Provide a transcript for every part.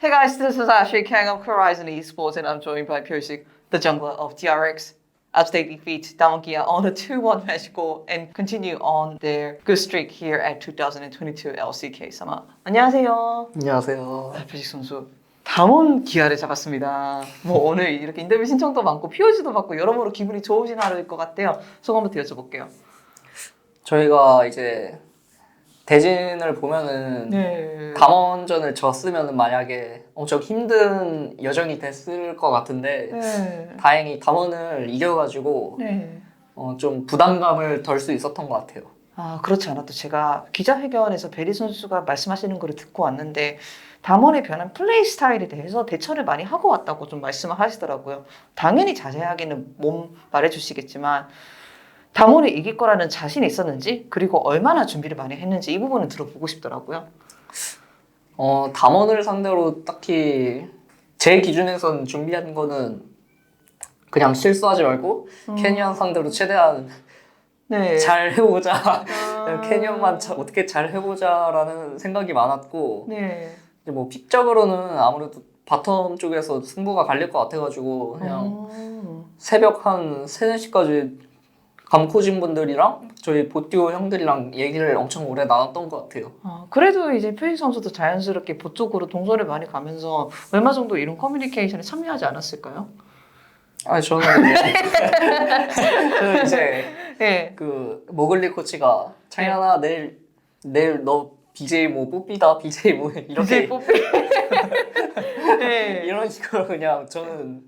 Hey guys, this is Ashley Kang of Horizon Esports and I'm joined by Pyosik, the jungler of DRX. As they defeat Damankia on a 2-1 match goal and continue on their good streak here at 2022 LCK Summer. 안녕하세요. 안녕하세요. 표식 선수. 담원 기아를 잡았습니다. 뭐 오늘 이렇게 인터뷰 신청도 많고 POG도 받고 여러모로 기분이 좋으신 하루일 것 같아요. 소감부터 여쭤볼게요. 저희가 이제 대진을 보면은 네. 담원전을 졌으면은 만약에 엄청 힘든 여정이 됐을 것 같은데 네. 다행히 담원을 이겨가지고 네. 좀 부담감을 덜 수 있었던 것 같아요. 아, 그렇지 않아도 제가 기자회견에서 베리 선수가 말씀하시는 거를 듣고 왔는데 담원의 변한 플레이 스타일에 대해서 대처를 많이 하고 왔다고 좀 말씀을 하시더라고요. 당연히 자세하게는 몸 말해주시겠지만 담원이 이길 거라는 자신이 있었는지 그리고 얼마나 준비를 많이 했는지 이 부분은 들어보고 싶더라고요. 담원을 상대로 딱히 제 기준에선 준비한 거는 그냥 실수하지 말고 캐니언 상대로 최대한 네. 잘 해보자. 캐니언만 어떻게 잘 해보자라는 생각이 많았고 네. 이제 뭐 픽적으로는 아무래도 바텀 쪽에서 승부가 갈릴 것 같아가지고 그냥 새벽 한 3, 4시까지 감코진 분들이랑 저희 보띠오 형들이랑 얘기를 엄청 오래 나눴던 것 같아요. 그래도 이제 표식 선수도 자연스럽게 보 쪽으로 동선을 많이 가면서 얼마 정도 이런 커뮤니케이션에 참여하지 않았을까요? 아니 저는 이제 네. 그 모글리 코치가 창현아 내일 너 BJ 뭐 뽑히다 BJ 뭐 이렇게 뽑히. 네. 이런 식으로 그냥 저는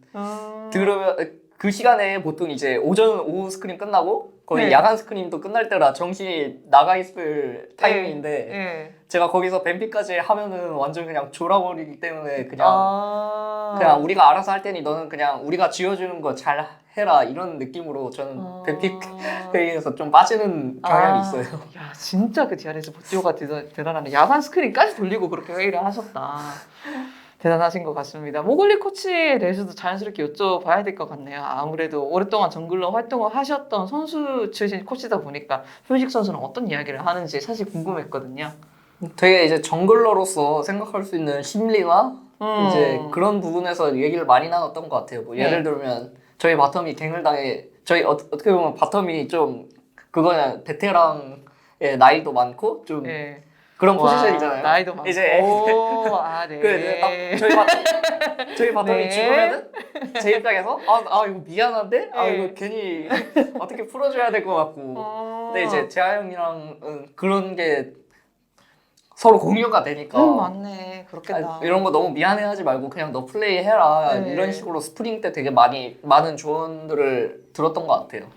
들으면 그 시간에 보통 이제 오전 오후 스크림 끝나고 거의 네. 야간 스크림도 끝날 때라 정신이 나가 있을 타이밍인데 네. 제가 거기서 뱀픽까지 하면은 완전 그냥 졸아버리기 때문에 그냥 우리가 알아서 할 테니 너는 그냥 우리가 지어주는 거 잘 해라 이런 느낌으로 저는 뱀픽 회의에서 좀 빠지는 경향이 있어요. 야, 진짜 그 DR에서 보티오가 대단하네. 야간 스크린까지 돌리고 그렇게 회의를 하셨다. 대단하신 것 같습니다. 모글리 코치에 대해서도 자연스럽게 여쭤봐야 될 것 같네요. 아무래도 오랫동안 정글러 활동을 하셨던 선수 출신 코치다 보니까 표식 선수는 어떤 이야기를 하는지 사실 궁금했거든요. 되게 이제 정글러로서 생각할 수 있는 심리나 이제 음. 그런 부분에서 얘기를 많이 나눴던 것 같아요. 뭐 예를 들면 저희 바텀이 갱을 당해 저희 어떻게 보면 바텀이 좀 그거는 베테랑의 나이도 많고 좀 네. 그런 포지션이잖아요. 나이도 많고. 이제 네. 그 저희 바텀이 네. 죽으면은 제 입장에서 이거 미안한데 네. 이거 괜히 어떻게 풀어줘야 될 것 같고. 근데 이제 재하 형이랑 그런 게 서로 공유가 되니까 맞네. 그렇겠다. 이런 거 너무 미안해하지 말고 그냥 너 플레이해라 네. 이런 식으로 스프링 때 되게 많은 조언들을 들었던 것 같아요.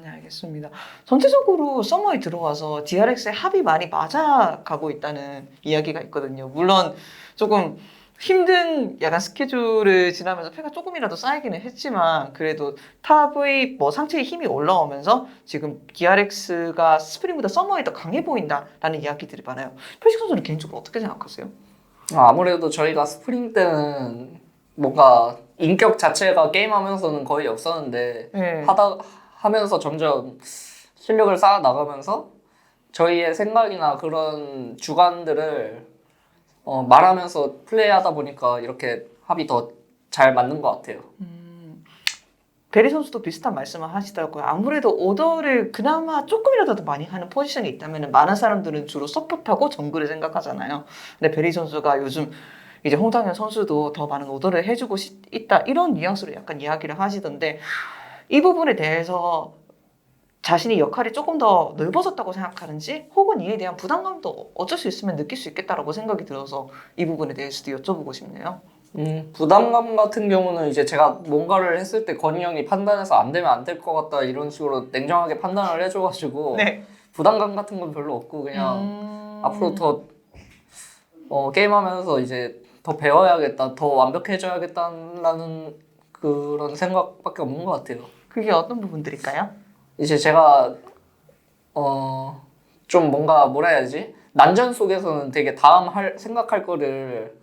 네, 알겠습니다. 전체적으로 서머에 들어와서 DRX의 합이 많이 맞아가고 있다는 이야기가 있거든요. 물론 조금 힘든 야간 스케줄을 지나면서 패가 조금이라도 쌓이기는 했지만 그래도 탑의 상체에 힘이 올라오면서 지금 DRX가 스프링보다 서머에 더 강해 보인다라는 이야기들이 많아요. 표식 선수는 개인적으로 어떻게 생각하세요? 아무래도 저희가 스프링 때는 뭔가 인격 자체가 게임하면서는 거의 없었는데 네. 하면서 점점 실력을 쌓아 나가면서 저희의 생각이나 그런 주관들을 말하면서 플레이하다 보니까 이렇게 합이 더 잘 맞는 것 같아요. 베리 선수도 비슷한 말씀을 하시더라고요. 아무래도 오더를 그나마 조금이라도 더 많이 하는 포지션이 있다면 많은 사람들은 주로 서포트하고 정글을 생각하잖아요. 근데 베리 선수가 요즘 이제 홍당현 선수도 더 많은 오더를 해주고 있다 이런 뉘앙스로 약간 이야기를 하시던데 이 부분에 대해서 자신이 역할이 조금 더 넓어졌다고 생각하는지 혹은 이에 대한 부담감도 어쩔 수 있으면 느낄 수 있겠다라고 생각이 들어서 이 부분에 대해서도 여쭤보고 싶네요. 부담감 같은 경우는 이제 제가 뭔가를 했을 때 건희 형이 판단해서 안 되면 안 될 것 같다 이런 식으로 냉정하게 판단을 해줘가지고 네. 부담감 같은 건 별로 없고 그냥 앞으로 더 게임하면서 이제 더 배워야겠다, 더 완벽해져야겠다라는 그런 생각밖에 없는 것 같아요. 그게 어떤 부분들일까요? 이제 제가 좀 뭔가 뭐라 해야지 난전 속에서는 되게 다음 생각할 거를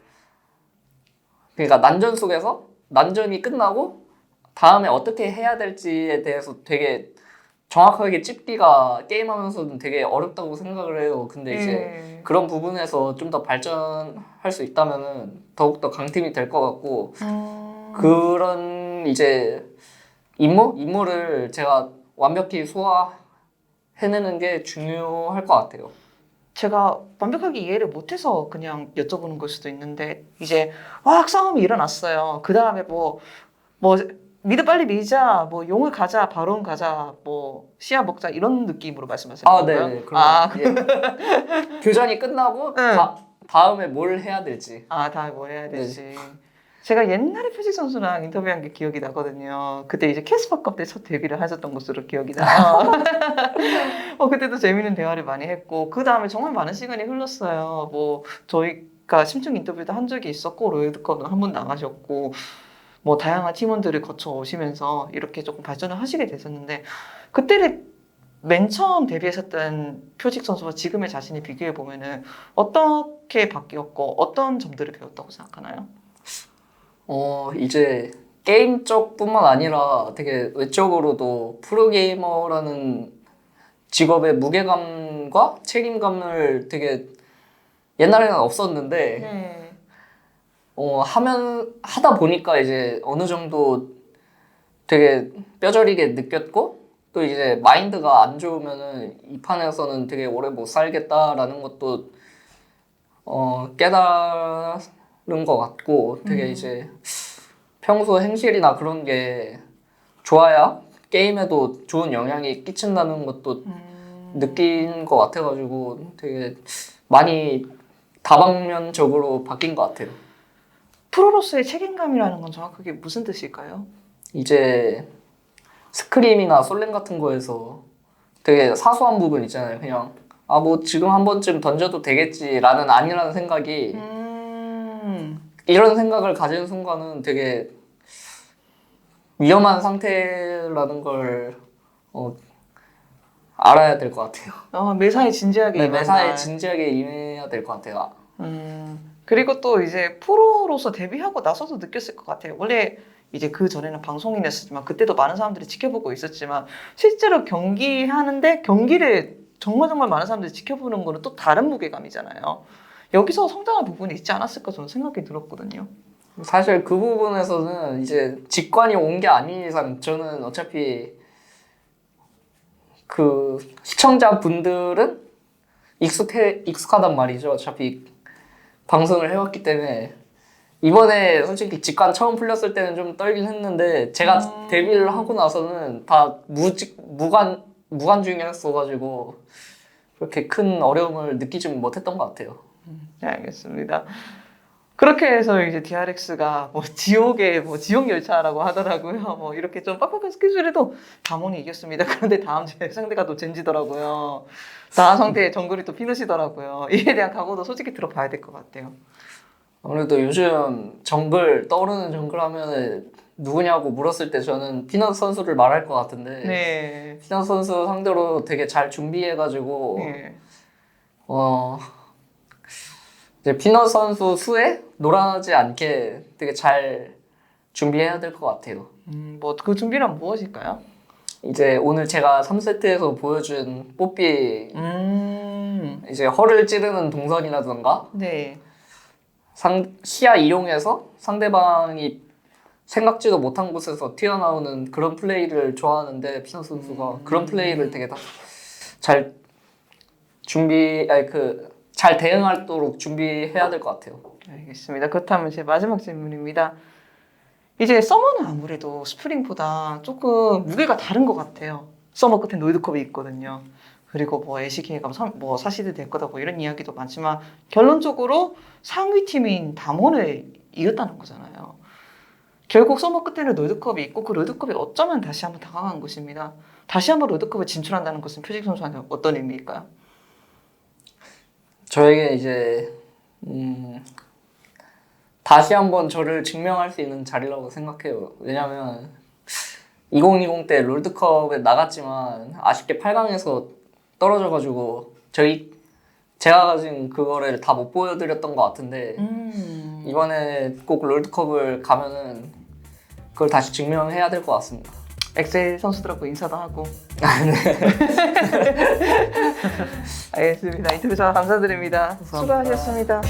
그러니까 난전 속에서 난전이 끝나고 다음에 어떻게 해야 될지에 대해서 되게 정확하게 찝기가 게임하면서는 되게 어렵다고 생각을 해요. 근데 이제 예. 그런 부분에서 좀 더 발전할 수 있다면은 더욱더 강팀이 될 것 같고 그런 이제 임무를 제가 완벽히 소화해내는 게 중요할 것 같아요. 제가 완벽하게 이해를 못해서 그냥 여쭤보는 걸 수도 있는데 이제 막 싸움이 일어났어요. 그 다음에 뭐 미드 빨리 밀자, 뭐 용을 가자, 바론 가자, 뭐 시야 먹자 이런 느낌으로 말씀하시는 아, 건가요? 네네. 그럼 교전이 끝나고 응. 다음에 뭘 해야 될지. 다음에 뭐 해야 네. 되지? 제가 옛날에 표식 선수랑 인터뷰한 게 기억이 나거든요. 그때 이제 캐스퍼컵 때 첫 데뷔를 하셨던 것으로 기억이 나요. 그때도 재밌는 대화를 많이 했고, 그 다음에 정말 많은 시간이 흘렀어요. 뭐, 저희가 심층 인터뷰도 한 적이 있었고, 롤드컵은 한 번 나가셨고, 뭐, 다양한 팀원들을 거쳐 오시면서 이렇게 조금 발전을 하시게 되셨는데, 그때를 맨 처음 데뷔했었던 표직 선수와 지금의 자신을 비교해 보면은 어떻게 바뀌었고, 어떤 점들을 배웠다고 생각하나요? 이제 게임 쪽뿐만 아니라 되게 외적으로도 프로게이머라는 직업의 무게감과 책임감을 되게 옛날에는 없었는데 네. 하다 보니까 이제 어느 정도 되게 뼈저리게 느꼈고 또 이제 마인드가 안 좋으면은 이 판에서는 되게 오래 못 살겠다라는 것도 깨달은 것 같고 되게 이제 평소 행실이나 그런 게 좋아야 게임에도 좋은 영향이 끼친다는 것도 느낀 것 같아가지고 되게 많이 다방면적으로 바뀐 것 같아요. 프로로서의 책임감이라는 건 정확하게 무슨 뜻일까요? 이제 스크림이나 솔랭 같은 거에서 되게 사소한 부분 있잖아요. 그냥 뭐 지금 한 번쯤 던져도 되겠지라는 아니라는 생각이 이런 생각을 가진 순간은 되게 위험한 상태라는 걸 알아야 될 것 같아요. 매사에 진지하게 네, 임한 매사에 날. 진지하게 임해야 될 것 같아요. 그리고 또 이제 프로로서 데뷔하고 나서도 느꼈을 것 같아요. 원래 이제 그 전에는 방송인 했었지만 그때도 많은 사람들이 지켜보고 있었지만 실제로 경기하는데 경기를 정말 많은 사람들이 지켜보는 거는 또 다른 무게감이잖아요. 여기서 성장한 부분이 있지 않았을까 저는 생각이 들었거든요. 사실 그 부분에서는 이제 직관이 온 게 아닌 이상 저는 어차피 그 시청자분들은 익숙하단 말이죠. 어차피 방송을 해왔기 때문에 이번에 솔직히 직관 처음 풀렸을 때는 좀 떨긴 했는데 제가 데뷔를 하고 나서는 다 무관중이었어가지고 그렇게 큰 어려움을 느끼지 못했던 것 같아요. 네, 알겠습니다. 그렇게 해서 이제 DRX가 뭐 지옥의 뭐 지옥 열차라고 하더라고요. 뭐 이렇게 좀 빡빡한 스케줄에도 담원이 이겼습니다. 그런데 다음 주에 상대가 또 젠지더라고요. 다음 상대의 정글이 또 피넛이더라고요. 이에 대한 각오도 솔직히 들어봐야 될 것 같아요. 아무래도 요즘 떠오르는 정글 하면 누구냐고 물었을 때 저는 피넛 선수를 말할 것 같은데 네. 피넛 선수 상대로 되게 잘 준비해가지고 네. 이제 피넛 선수 수에 놀아나지 않게 되게 잘 준비해야 될 것 같아요. 뭐 그 준비는 무엇일까요? 이제 오늘 제가 3세트에서 보여준 뽀삐 이제 허를 찌르는 동선이라던가 네. 시야 이용해서 상대방이 생각지도 못한 곳에서 튀어나오는 그런 플레이를 좋아하는데 피넛 선수가 그런 플레이를 되게 잘 잘 대응하도록 준비해야 될 것 같아요. 알겠습니다. 그렇다면 제 마지막 질문입니다. 이제 서머는 아무래도 스프링보다 조금 무게가 다른 것 같아요. 서머 끝에 롤드컵이 있거든요. 그리고 뭐 LCK가 뭐 사시드 될 거다 뭐 이런 이야기도 많지만 결론적으로 상위 팀인 담원을 이겼다는 거잖아요. 결국 서머 끝에는 롤드컵이 있고 그 롤드컵이 어쩌면 다시 한번 다가간 것입니다. 다시 한번 롤드컵에 진출한다는 것은 표직 선수한테 어떤 의미일까요? 저에게 이제 다시 한번 저를 증명할 수 있는 자리라고 생각해요. 왜냐면 2020 때 롤드컵에 나갔지만 아쉽게 8강에서 떨어져가지고 제가 가진 그거를 다 못 보여드렸던 것 같은데 이번에 꼭 롤드컵을 가면은 그걸 다시 증명해야 될 것 같습니다. 엑셀 선수들하고 인사도 하고. 네. 알겠습니다. 인터뷰 잘 감사드립니다. 감사합니다. 수고하셨습니다.